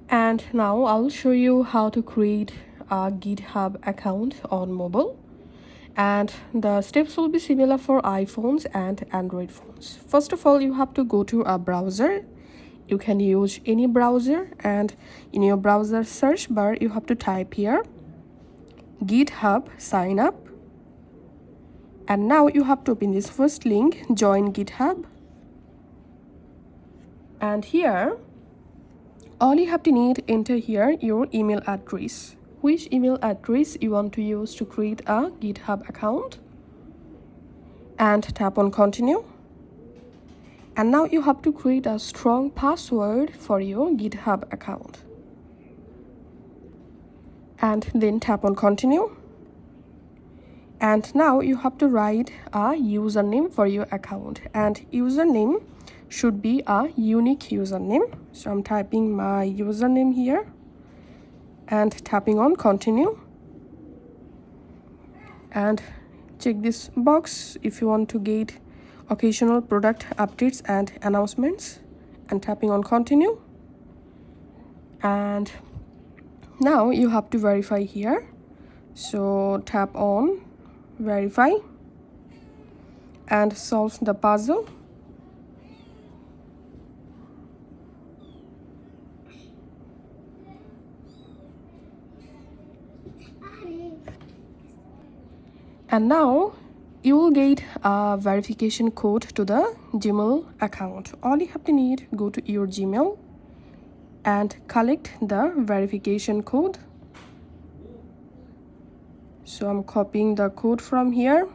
And now I'll show you how to create a GitHub account on mobile. And the steps will be similar for iPhones and Android phones. First of all, you have to go to a browser. You can use any browser, and in your browser search bar you have to type here GitHub sign up. And now you have to open this first link, join GitHub. And here all you have to need, enter here your email address, which email address you want to use to create a GitHub account, and tap on continue. And now you have to create a strong password for your GitHub account, and then tap on continue. And now you have to write a username for your account, and username should be a unique username. So I'm typing my username here and tapping on continue. And check this box if you want to get occasional product updates and announcements, and tapping on continue. And now you have to verify here, so tap on verify and solve the puzzle. And now you will get a verification code to the Gmail account. All you have to need, go to your Gmail and collect the verification code. So I'm copying the code from here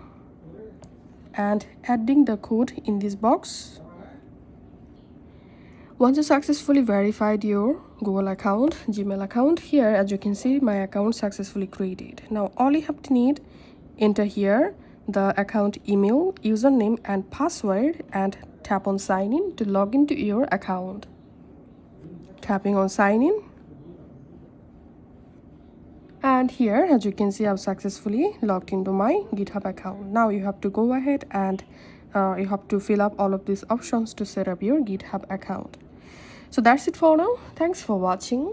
and adding the code in this box. Once you successfully verified your Google account, Gmail account, here as you can see my account successfully created. Now all you have to need, enter here the account email, username and password, and tap on sign in to log into your account. Tapping on sign in. And here as you can see I've successfully logged into my GitHub account. Now you have to go ahead and you have to fill up all of these options to set up your GitHub account. So that's it for now. Thanks for watching.